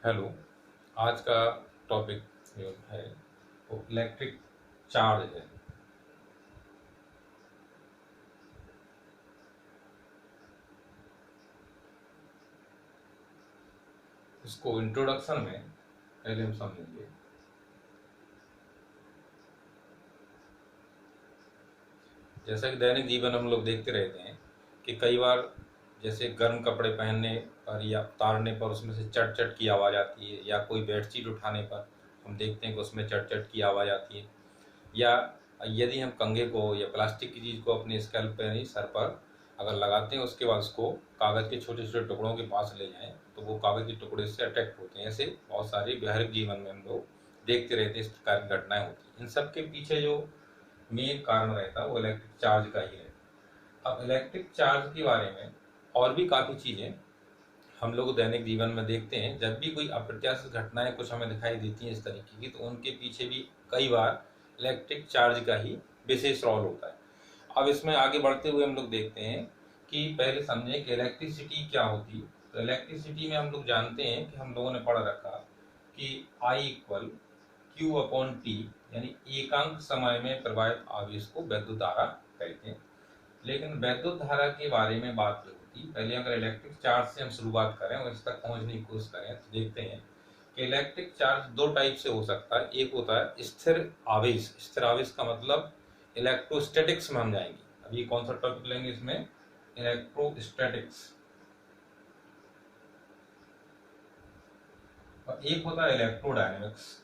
Hello. आज का topic जो है वो इलेक्ट्रिक चार्ज है। इसको इंट्रोडक्शन में पहले हम समझेंगे। जैसा कि दैनिक जीवन हम लोग देखते रहते हैं कि कई बार जैसे गर्म कपड़े पहनने पर या उतारने पर उसमें से चट चट की आवाज़ आती है, या कोई बेडशीट उठाने पर हम देखते हैं कि उसमें चट चट की आवाज़ आती है। या यदि हम कंघे को या प्लास्टिक की चीज़ को अपने स्कैल्प पे नहीं, सर पर अगर लगाते हैं, उसके बाद उसको कागज़ के छोटे छोटे टुकड़ों के पास ले जाएं तो वो कागज़ के टुकड़े से अट्रैक्ट होते हैं। ऐसे बहुत सारे व्यवहारिक जीवन में हम लोग देखते रहते हैं, इस प्रकार की घटनाएं होती हैं। इन सब के पीछे जो मेन कारण रहता है वो इलेक्ट्रिक चार्ज का ही है। अब इलेक्ट्रिक चार्ज के बारे में और भी काफ़ी चीज़ें हम लोग दैनिक जीवन में देखते हैं। जब भी कोई अप्रत्याशित घटनाएं कुछ हमें दिखाई देती हैं इस तरीके की, तो उनके पीछे भी कई बार इलेक्ट्रिक चार्ज का ही विशेष रोल होता है। अब इसमें आगे बढ़ते हुए हम लोग देखते हैं कि पहले समझें कि इलेक्ट्रिसिटी क्या होती है। तो इलेक्ट्रिसिटी में हम लोग जानते हैं कि हम लोगों ने पढ़ रखा कि I equal Q upon T, यानी एकांक समय में प्रवाहित आवेश को वैद्युत धारा कहते हैं। लेकिन वैद्युत धारा के बारे में बात जो होती है, पहले अगर इलेक्ट्रिक चार्ज से हम शुरुआत करें और इस तक पहुंचने की कोशिश करें तो देखते हैं कि इलेक्ट्रिक चार्ज दो टाइप से हो सकता है। एक होता है स्थिर आवेश। स्थिर आवेश का मतलब इलेक्ट्रोस्टैटिक्स में हम जाएंगे। अभी कौन सा टॉपिक लेंगे इसमें? इलेक्ट्रोस्टैटिक्स। और एक होता है इलेक्ट्रोडायनेमिक्स।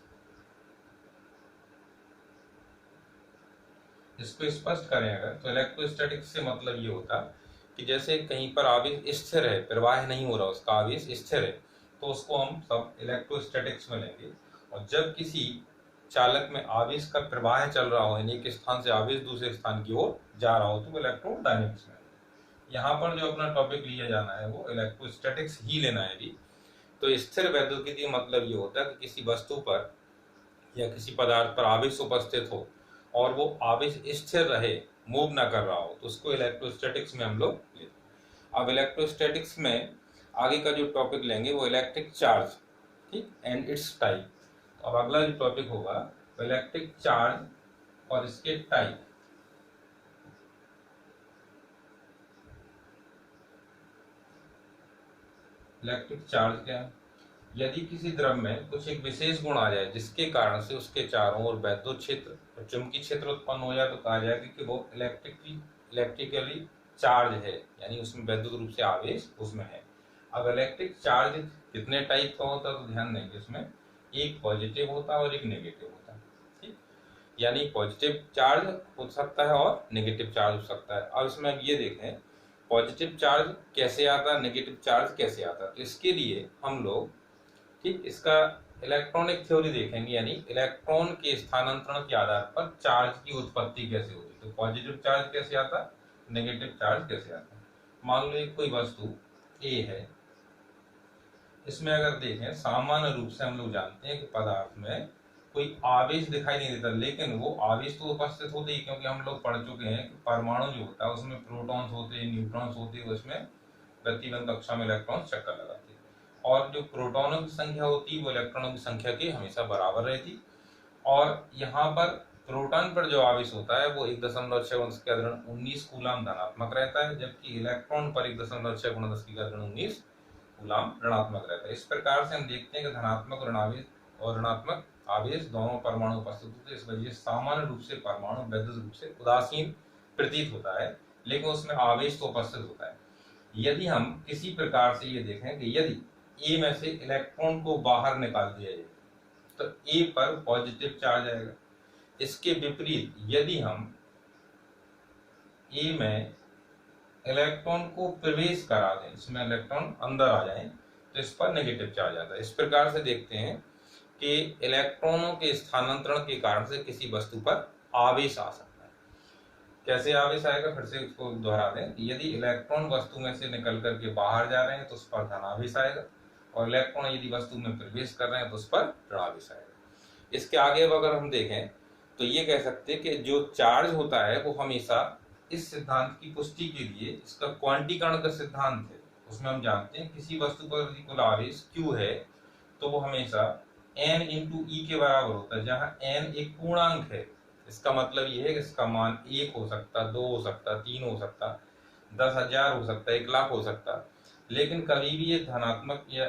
इसको स्पष्ट करें अगर, तो इलेक्ट्रोस्टैटिक्स से मतलब ये होता कि जैसे कहीं पर आवेश स्थिर है, प्रवाह नहीं हो रहा, उसका आवेश स्थिर है, तो उसको हम सब इलेक्ट्रोस्टैटिक्स में लेंगे। और जब किसी चालक में आवेश का प्रवाह चल रहा हो, यानी एक स्थान से आवेश दूसरे स्थान की ओर जा रहा हो, तो वो इलेक्ट्रोडायनेमिक्स में। यहाँ पर जो अपना टॉपिक लिया जाना है वो इलेक्ट्रोस्टैटिक्स ही लेना है अभी। तो स्थिर वैद्युतिकी मतलब ये होता है कि किसी वस्तु पर या किसी पदार्थ पर आवेश उपस्थित हो और वो आवेश स्थिर रहे, मूव ना कर रहा हो, तो उसको इलेक्ट्रोस्टैटिक्स में हम लोग लेते हैं। अब इलेक्ट्रोस्टैटिक्स में आगे का जो टॉपिक लेंगे वो इलेक्ट्रिक चार्ज, ठीक, एंड इट्स टाइप। तो अब अगला जो टॉपिक होगा वो इलेक्ट्रिक चार्ज और इसके टाइप। इलेक्ट्रिक चार्ज क्या है? यदि किसी द्रव में कुछ एक विशेष गुण आ जाए जिसके कारण से उसके चारों ओर वैद्युत क्षेत्र और चुंबकीय क्षेत्र उत्पन्न हो जाए, तो कहा जाएगा कि वो इलेक्ट्रिकली चार्ज है, यानी उसमें वैद्युत रूप से आवेश उसमें है। अब इलेक्ट्रिक चार्ज कितने टाइप का होता है तो ध्यान देंगे, इसमें एक पॉजिटिव होता है और एक नेगेटिव होता है, ठीक। यानी पॉजिटिव चार्ज हो सकता है और नेगेटिव चार्ज हो सकता है। अब इसमें अब ये देखें पॉजिटिव चार्ज कैसे आता है, नेगेटिव चार्ज कैसे आता है। तो इसके लिए हम लोग, ठीक, इसका इलेक्ट्रॉनिक थ्योरी देखेंगे, यानी इलेक्ट्रॉन के स्थानांतरण के आधार पर चार्ज की उत्पत्ति कैसे होती है। तो पॉजिटिव चार्ज कैसे आता है, नेगेटिव चार्ज कैसे आता है। मान लो एक कोई वस्तु ए है, इसमें अगर देखें सामान्य रूप से हम लोग जानते हैं कि पदार्थ में कोई आवेश दिखाई नहीं देता, लेकिन वो आवेश तो उपस्थित होते ही, क्योंकि हम लोग पढ़ चुके हैं कि परमाणु जो होता है उसमें प्रोटॉन्स होते हैं, न्यूट्रॉन्स होते हैं, उसमें प्रतिबंध कक्षा में इलेक्ट्रॉन चक्कर लगाते हैं। और जो प्रोटॉनों की संख्या होती है वो इलेक्ट्रॉनों की संख्या की हमेशा बराबर रहती। और यहाँ पर प्रोटॉन पर जो आवेश होता है वो 1.6 × 10⁻19 कूलाम धनात्मक रहता है, जबकि इलेक्ट्रॉन पर 1.6 × 10⁻19 कूलाम ऋणात्मक रहता है। इस प्रकार से हम देखते हैं कि धनात्मक और ऋणात्मक आवेश दोनों परमाणु उपस्थित होते हैं। इस वजह से सामान्य रूप से परमाणु वैद्युत रूप से उदासीन प्रतीत होता है, लेकिन उसमें आवेश तो उपस्थित होता है। यदि हम किसी प्रकार से ये देखें कि यदि ए में से इलेक्ट्रॉन को बाहर निकाल दिया जाए तो ए पर पॉजिटिव चार्ज आएगा। इसके विपरीत यदि हम ए में इलेक्ट्रॉन को प्रवेश करा दें, इसमें इलेक्ट्रॉन अंदर आ जाए, तो इस पर नेगेटिव चार्ज आता है। इस प्रकार से देखते हैं कि इलेक्ट्रॉनों के स्थानांतरण के कारण से किसी वस्तु पर आवेश आ सकता है। कैसे आवेश आएगा, फिर से इसको दोहरा दें। यदि इलेक्ट्रॉन वस्तु में से निकल करके बाहर जा रहे हैं तो उस पर धनावेश आएगा, और इलेक्ट्रॉन यदि वस्तु में प्रवेश कर रहे हैं तो उस पर ऋणावेश आएगा। इसके आगे अब अगर हम देखें तो ये कह सकते हैं कि जो चार्ज होता है वो हमेशा, इस सिद्धांत की पुष्टि के लिए इसका क्वांटीकरण का सिद्धांत है, उसमें हम जानते हैं किसी वस्तु पर यदि कुल आवेश Q है तो वो हमेशा n इंटू ई के बराबर होता है, जहां n एक पूर्णांक है। इसका मतलब ये है कि इसका मान 1 हो सकता, 2 हो सकता, 3 हो सकता, 10,000 हो सकता, 1,00,000 हो सकता, लेकिन कभी भी ये धनात्मक या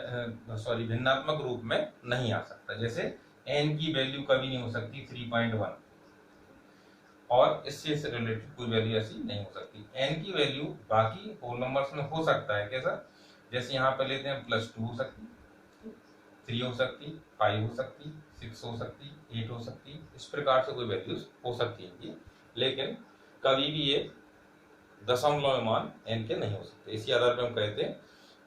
भिन्नात्मक रूप में नहीं आ सकता। जैसे n की वैल्यू कभी नहीं हो सकती 3.1, और इससे रिलेटेड कोई वैल्यू ऐसी नहीं हो सकती। n की वैल्यू बाकी होल नंबर्स में हो सकता है, कैसा, जैसे यहाँ पे लेते हैं +2 हो सकती, 3 हो सकती, 5 हो सकती, 6 हो सकती, 8 हो सकती, इस प्रकार से कोई वैल्यूज हो सकती है इनकी, लेकिन कभी भी ये दशमलव मान n के नहीं हो सकते। इसी आधार पर हम कहते हैं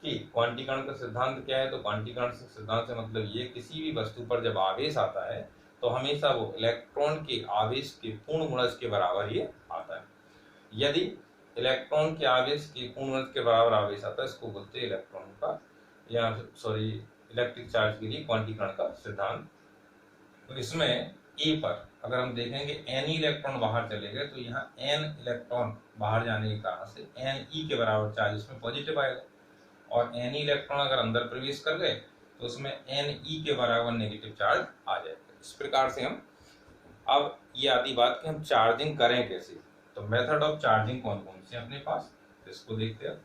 कि क्वांटीकरण का सिद्धांत क्या है। तो क्वांटीकरण सिद्धांत से मतलब ये, किसी भी वस्तु पर जब आवेश आता है तो हमेशा वो इलेक्ट्रॉन के आवेश के पूर्ण गुणज के बराबर ये आता है। यदि इलेक्ट्रॉन के आवेश के पूर्ण गुणज के बराबर आवेश आता है, इसको बोलते हैं इलेक्ट्रॉन का या इलेक्ट्रिक चार्ज के लिए क्वांटीकरण का सिद्धांत। तो इसमें ए पर अगर हम देखेंगे n इलेक्ट्रॉन बाहर चले गए, तो यहाँ n इलेक्ट्रॉन बाहर जाने के कारण से n e के बराबर चार्ज इसमें पॉजिटिव आएगा, और n इलेक्ट्रॉन अगर अंदर प्रवेश कर गए तो उसमें n e के बराबर नेगेटिव चार्ज आ जाएगा। इस प्रकार से हम, अब ये आती बात कि हम चार्जिंग करें कैसे। तो मेथड ऑफ चार्जिंग कौन कौन से अपने पास, तो इसको देखते हैं।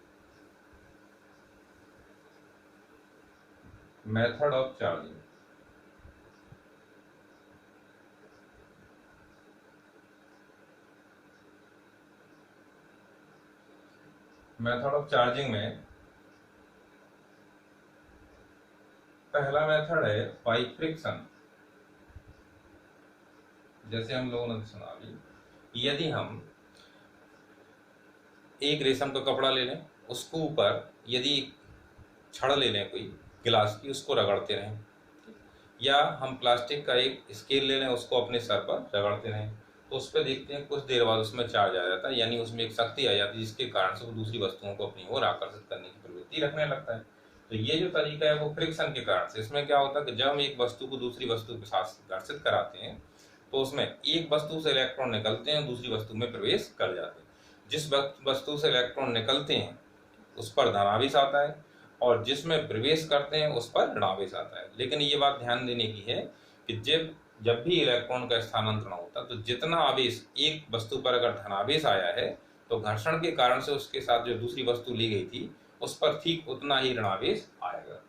Method of charging, method of charging में पहला मेथड है बाई फ्रिक्शन। जैसे हम लोगों ने सुना अभी, यदि हम एक रेशम का कपड़ा ले लें, उसको ऊपर यदि छड़ ले लें कोई गिलास की, उसको रगड़ते रहें, या हम प्लास्टिक का एक स्केल ले लें, उसको अपने सर पर रगड़ते रहें, तो उस पर देखते हैं कुछ देर बाद उसमें चार्ज आ जाता है, यानी उसमें एक शक्ति आ जाती है, जिसके कारण से वो दूसरी वस्तुओं को अपनी ओर आकर्षित करने की प्रवृत्ति रखने लगता है। तो ये जो तरीका है वो फ्रिक्शन के कारण से। इसमें क्या होता है कि जब हम एक वस्तु को दूसरी वस्तु के साथ घर्षित कराते हैं, तो उसमें एक वस्तु से इलेक्ट्रॉन निकलते हैं, दूसरी वस्तु में प्रवेश कर जाते हैं। जिस वस्तु से इलेक्ट्रॉन निकलते हैं उस पर धनावेश आता है, और जिसमें प्रवेश करते हैं उस पर ऋणावेश आता है। लेकिन ये बात ध्यान देने की है कि जब भी इलेक्ट्रॉन का स्थानांतरण होता है, तो जितना आवेश एक वस्तु पर अगर धनावेश आया है, तो घर्षण के कारण से उसके साथ जो दूसरी वस्तु ली गई थी उस पर ठीक उतना ही ऋणावेश आएगा।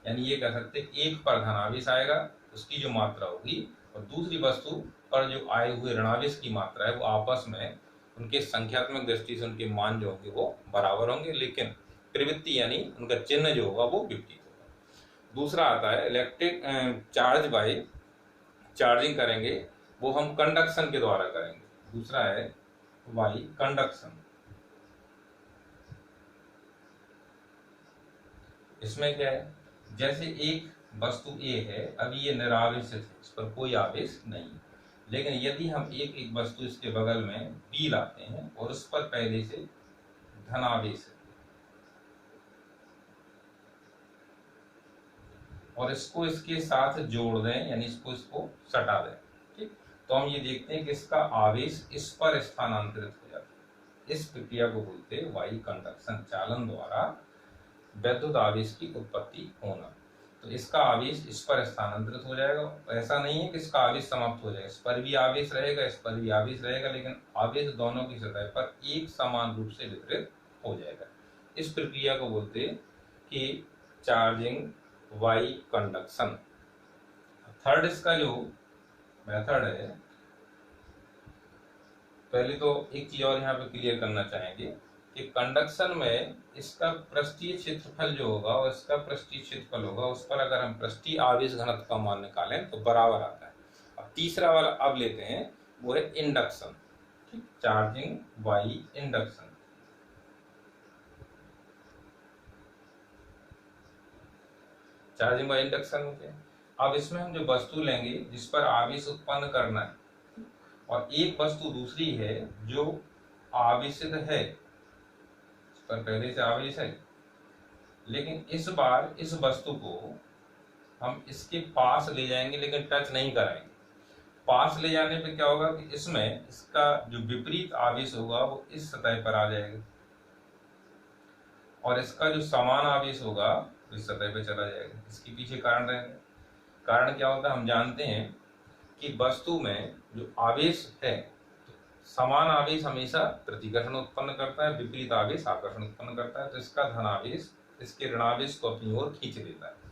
यानी ये कह सकते हैं, एक पर धनावेश आएगा, उसकी जो मात्रा होगी, और दूसरी वस्तु पर जो आए हुए ऋणावेश की मात्रा है, वो आपस में उनके संख्यात्मक दृष्टि से उनके मान जो होंगे वो बराबर होंगे, लेकिन प्रवृत्ति यानी उनका चिन्ह जो होगा वो विपरीत होगा। दूसरा आता है इलेक्ट्रिक चार्ज बाय चार्जिंग करेंगे, वो हम कंडक्शन के द्वारा करेंगे। दूसरा है बाय कंडक्शन। इसमें क्या है, जैसे एक वस्तु A है, अभी ये निरावेशित है, इस पर कोई आवेश नहीं, लेकिन यदि हम एक वस्तु इसके बगल में B लाते हैं और उस पर पहले से धनावेश है, और इसको इसके साथ जोड़ दें, यानी इसको सटा दें, ठीक, तो हम ये देखते हैं कि इसका आवेश इस पर स्थानांतरित हो जाता है। इस प्रक्रिया को बोलते हैं वाई कंडक्शन, चालन द्वारा वैद्युत आवेश की उत्पत्ति होना। तो इसका आवेश इस पर स्थानांतरित हो जाएगा। ऐसा नहीं है कि इसका आवेश समाप्त हो जाएगा, इस पर भी आवेश रहेगा, इस पर भी आवेश रहेगा, लेकिन आवेश दोनों की सतह पर एक समान रूप से वितरित हो जाएगा। इस प्रक्रिया को बोलते हैं कि चार्जिंग वाई कंडक्शन। थर्ड इसका जो मेथड है, पहले तो एक चीज और यहाँ पे क्लियर करना चाहेंगे कि कंडक्शन में इसका पृष्ठीय क्षेत्रफल जो होगा और इसका पृष्ठीय क्षेत्रफल होगा, उस पर अगर हम पृष्ठीय आवेश घनत्व का मान निकालें तो बराबर आता है। अब तीसरा वाला अब लेते हैं, वो है इंडक्शन, ठीक, charging by induction. Charging by induction होते हैं। अब इसमें हम जो वस्तु लेंगे जिस पर आवेश उत्पन्न करना है, और एक वस्तु दूसरी है जो आवेशित है, इस पर पहले से आवेश है, लेकिन इस बार इस वस्तु को हम इसके पास ले जाएंगे, लेकिन टच नहीं कराएंगे। पास ले जाने पे क्या होगा कि इसमें इसका जो विपरीत आवेश होगा वो इस सतह पर आ जाएगा, और इसका जो समान आवेश होगा तो इस सतह पे चला जाएगा। इसके पीछे कारण रहेगा। कारण क्या होता है, हम जानते हैं कि वस्तु में जो आवेश है, समान आवेश हमेशा प्रतिकर्षण उत्पन्न करता है, विपरीत आवेश आकर्षण उत्पन्न करता है। तो इसका धनावेश इसके ऋणावेश को अपनी ओर खींच लेता है।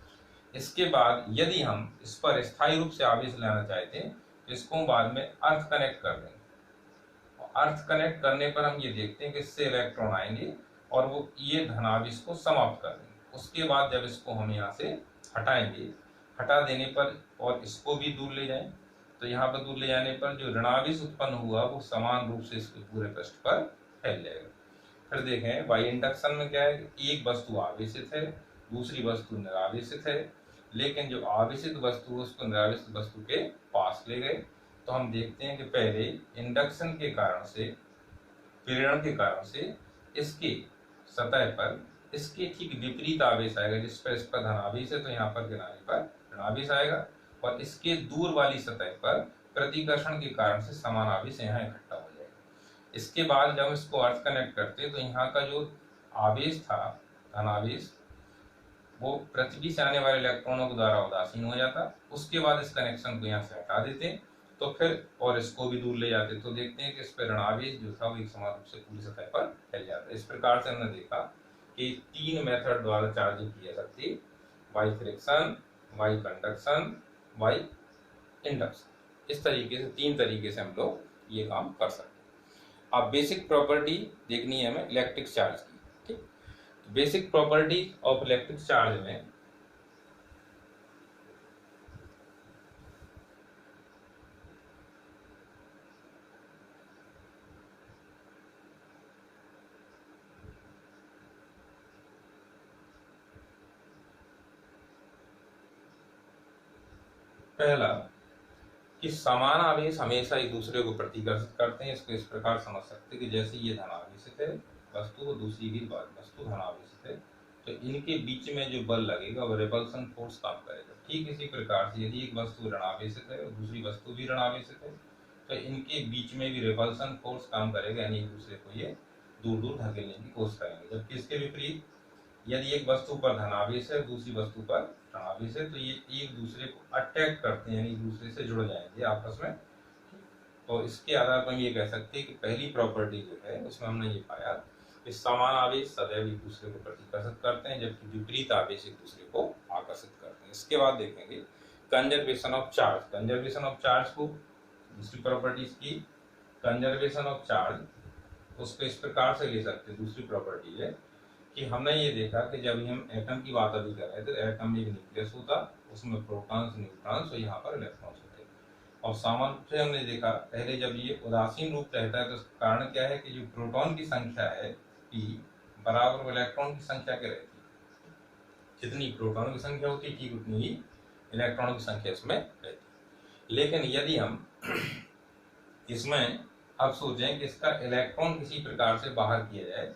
इसके बाद यदि हम इस पर स्थायी रूप से आवेश लेना चाहते हैं तो इसको हम बाद में अर्थ कनेक्ट कर देंगे। अर्थ कनेक्ट करने पर हम ये देखते हैं कि इससे इलेक्ट्रॉन आएंगे और वो ये धनावेश को समाप्त कर देंगे। उसके बाद जब इसको हम यहाँ से हटाएंगे, हटा देने पर और इसको भी दूर ले जाएं, तो यहाँ पर दूर ले जाने पर जो ऋणावेश उत्पन्न हुआ वो समान रूप से इसके पूरे पृष्ठ पर फैल जाएगा। फिर देखें वाई इंडक्शन में क्या है कि एक वस्तु आवेशित है, दूसरी वस्तु निरावेशित है, लेकिन जो आवेशित वस्तु है उसको निरावेशित वस्तु के पास ले गए। तो हम देखते हैं कि पहले इंडक्शन के कारण से, प्रेरण के कारण से इसकी सतह पर इसके ठीक विपरीत आवेश आएगा। जिस पर इसका धनावेश है तो यहाँ पर गिराने पर ऋणावेश आएगा, और इसके दूर वाली सतह पर प्रतिकर्षण के कारण से समान आवेश यहाँ इकट्ठा हो जाएगा। इसके बाद जब इसको अर्थ कनेक्ट करते तो यहाँ का जो आवेश था धनावेश वो पृथ्वी से आने वाले इलेक्ट्रॉनों के द्वारा उदासीन हो जाता। उसके बाद इस कनेक्शन को यहाँ से हटा देते तो फिर और इसको भी दूर ले जाते, तो देखते हैं कि इस पर ऋणावेश जो था वो एक समान रूप से पूरी सतह पर फैल जाता है। इस प्रकार से हमने देखा कि 3 मेथड द्वारा चार्जिंग की जा सकती है, by friction, by conduction, by induction. इस तरीके से 3 तरीके से हम लोग ये काम कर सकते हैं। अब बेसिक प्रॉपर्टी देखनी है हमें इलेक्ट्रिक चार्ज की। ठीक, basic property of electric charge में पहला कि समान आवेश हमेशा एक दूसरे को प्रतिकर्षित करते हैं। इसको इस प्रकार समझ सकते हैं कि जैसे ये धनावेशित है वस्तु को, दूसरी भी वस्तु धनावेशित है, तो इनके बीच में जो बल लगेगा वो रिपल्सन फोर्स काम करेगा। ठीक इसी प्रकार से यदि एक वस्तु ऋणावेशित है और दूसरी वस्तु भी ऋणावेशित है तो इनके बीच में भी रिपल्सन फोर्स काम करेगा, यानी एक दूसरे को ये दूर दूर धकेलने की कोशिश करेंगे। जबकि इसके विपरीत यदि एक वस्तु पर धनावेश है दूसरी वस्तु पर ऋणावेश है तो ये एक दूसरे को अटैक करते हैं, यानी एक दूसरे से जुड़ जाएंगे आपस में। तो इसके आधार पर हम ये कह सकते हैं कि पहली प्रॉपर्टी जो है उसमें हमने ये पाया कि समान आवेश सदैव एक दूसरे को प्रतिकर्षित करते हैं, जबकि विपरीत आवेश एक दूसरे को आकर्षित करते हैं। इसके बाद देखेंगे conservation of charge. Conservation of charge को दूसरी प्रॉपर्टी की कंजर्वेशन ऑफ चार्ज उसको इस प्रकार से ले सकते हैं। दूसरी प्रॉपर्टी है कि हमने ये देखा कि जब हम एटम की बात अभी कर रहे थे, एटम में एक न्यूक्लियस होता, उसमें प्रोटॉन्स, न्यूट्रॉन्स और यहाँ पर इलेक्ट्रॉन्स होते। और सामान्य रूप से हमने देखा पहले जब ये उदासीन रूप रहता है तो इसका कारण क्या है कि जो प्रोटॉन की संख्या है P बराबर इलेक्ट्रॉन की संख्या के रहती है। जितनी प्रोटॉन की संख्या होती है ठीक उतनी ही इलेक्ट्रॉन की संख्या इसमें रहती है। लेकिन यदि हम इसमें अब सोचें कि इसका इलेक्ट्रॉन किसी प्रकार से बाहर किया जाए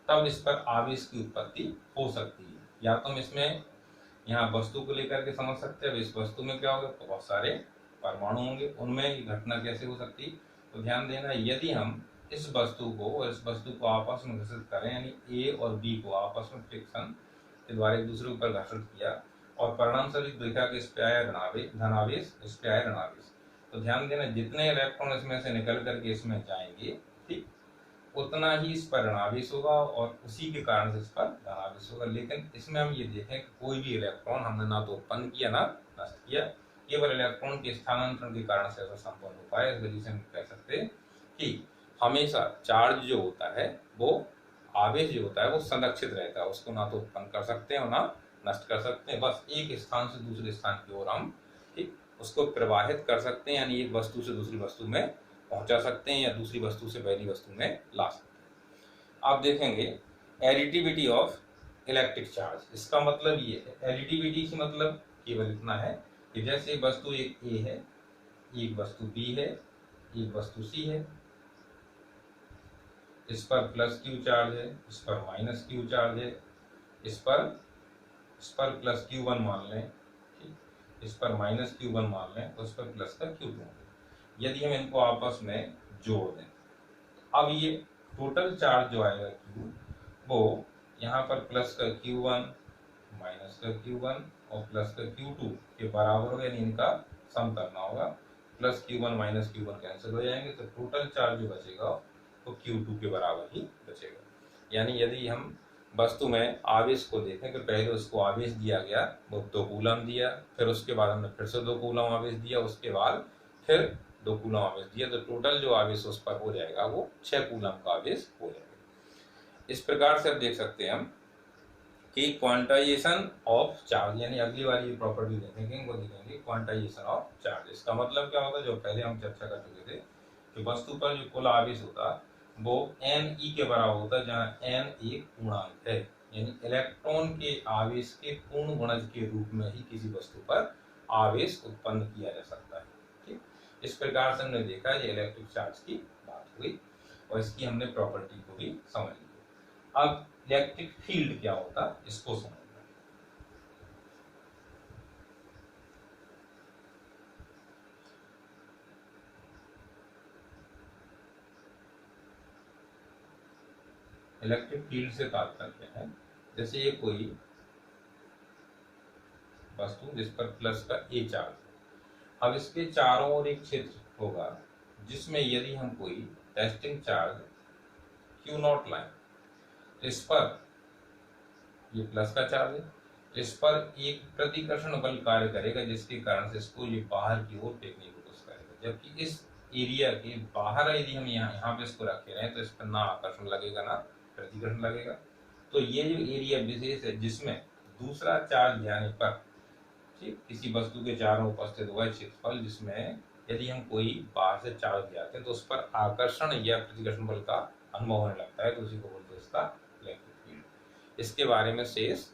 तब इस पर आवेश की उत्पत्ति हो सकती है। या तो हम इसमें यहाँ वस्तु को लेकर के समझ सकते हैं, इस वस्तु में क्या होगा, बहुत सारे परमाणु होंगे, उनमें ये घटना कैसे हो सकती है। तो ध्यान देना, यदि हम इस वस्तु को और इस वस्तु को आपस में घर्षित करें, यानी ए और बी को आपस में फ्रिक्शन के द्वारा एक दूसरे ऊपर घर्षित किया और परिणाम स्वरूप देखा कि इस पे आया धनावेश, इस पे आया ऋणावेश, तो ध्यान देना जितने इलेक्ट्रॉन इसमें से निकल करके इसमें जाएंगे ठीक उतना ही इस पर ऋणावेश होगा और उसी के कारण से इस पर धनावेश होगा। लेकिन इसमें हम ये देखें कि कोई भी इलेक्ट्रॉन हमने ना तो उत्पन्न किया ना नष्ट किया, केवल इलेक्ट्रॉन के स्थानांतरण के कारण से ऐसा संपन्न हो पाया। इस वजह से हम कह सकते हैं कि हमेशा चार्ज जो होता है वो आवेश जो होता है वो संरक्षित रहता है, उसको ना तो उत्पन्न कर सकते हैं और ना नष्ट कर सकते हैं। बस एक स्थान से दूसरे स्थान की ओर हम ठीक उसको प्रवाहित कर सकते हैं, यानी एक वस्तु से दूसरी वस्तु में पहुंचा सकते हैं या दूसरी वस्तु से पहली वस्तु में ला सकते हैं। आप देखेंगे एडिटिविटी ऑफ इलेक्ट्रिक चार्ज, इसका मतलब ये है, एडिटिविटी की मतलब केवल इतना है कि जैसे वस्तु एक ए है, एक वस्तु बी है, एक वस्तु सी है, इस पर प्लस क्यू चार्ज है, इस पर माइनस क्यू चार्ज है, इस पर प्लस Q1 मान लें, इस पर माइनस Q1 मान लें, उस पर प्लस का Q2। यदि हम इनको आपस में जोड़ दें, अब ये टोटल चार्ज जो आएगा Q वो यहाँ पर प्लस का Q1 माइनस का Q1 और प्लस का Q2 के बराबर होगा, यानी इनका सम करना होगा। Plus Q1 minus Q1 cancel हो जाएंगे, तो टोटल चार्ज जो बचेगा वो Q2 के बराबर ही बचेगा। यानी यदि हम वस्तु में आवेश को देखें तो पहले उसको आवेश दिया गया, वो 2 कूलम दिया, फिर उसके बाद हमने फिर से 2 कूलम आवेश दिया, उसके बाद फिर 2 कूलम आवेश दिया, तो टोटल जो आवेश उस पर हो जाएगा वो 6 कूलम का आवेश हो जाएगा। इस प्रकार से अब देख सकते हैं हम कि क्वांटाइजेशन ऑफ चार्ज, यानी अगली बार ये प्रॉपर्टी देखेंगे, वो देखेंगे क्वांटाइजेशन ऑफ चार्ज। इसका मतलब क्या होता है, जो पहले हम चर्चा कर चुके थे कि वस्तु पर जो कुल आवेश होता वो Ne के बराबर होता है, जहाँ N एक पूर्णांक है, यानी इलेक्ट्रॉन के आवेश के पूर्ण गुणज के रूप में ही किसी वस्तु पर आवेश उत्पन्न किया जा सकता है। ठीक, इस प्रकार से हमने देखा ये इलेक्ट्रिक चार्ज की बात हुई और इसकी हमने प्रॉपर्टी को भी समझ ली। अब इलेक्ट्रिक फील्ड क्या होता है इसको समझना। इलेक्ट्रिक फील्ड से तात्पर्य है, जैसे ये कोई वस्तु जिस पर प्लस का ए चार्ज है, अब इसके चारों ओर एक क्षेत्र होगा जिसमें यदि हम कोई टेस्टिंग चार्ज Q0 लाएं, इस पर ये प्लस का चार्ज है, इस पर एक प्रतिकर्षण बल कार्य करेगा जिसके कारण से इसको ये बाहर की ओर फेंकने की कोशिश करेगा, जबकि इस एरिया के बाहर यदि हम यहाँ पे इसको रखे रहे तो इस पर ना आकर्षण लगेगा ना प्रतिकर्षण लगेगा। तो ये जो एरिया विशेष है जिसमें दूसरा चार्ज जाने पर, ठीक, किसी वस्तु के चारों उपस्थित हुआ क्षेत्रफल जिसमें यदि हम कोई बाहर से चार्ज ले आते हैं तो उस पर आकर्षण या प्रतिकर्षण बल का अनुभव होने लगता है, तो उसी को बोलते हैं इसका इलेक्ट्रिक फील्ड। इसके बारे में शेष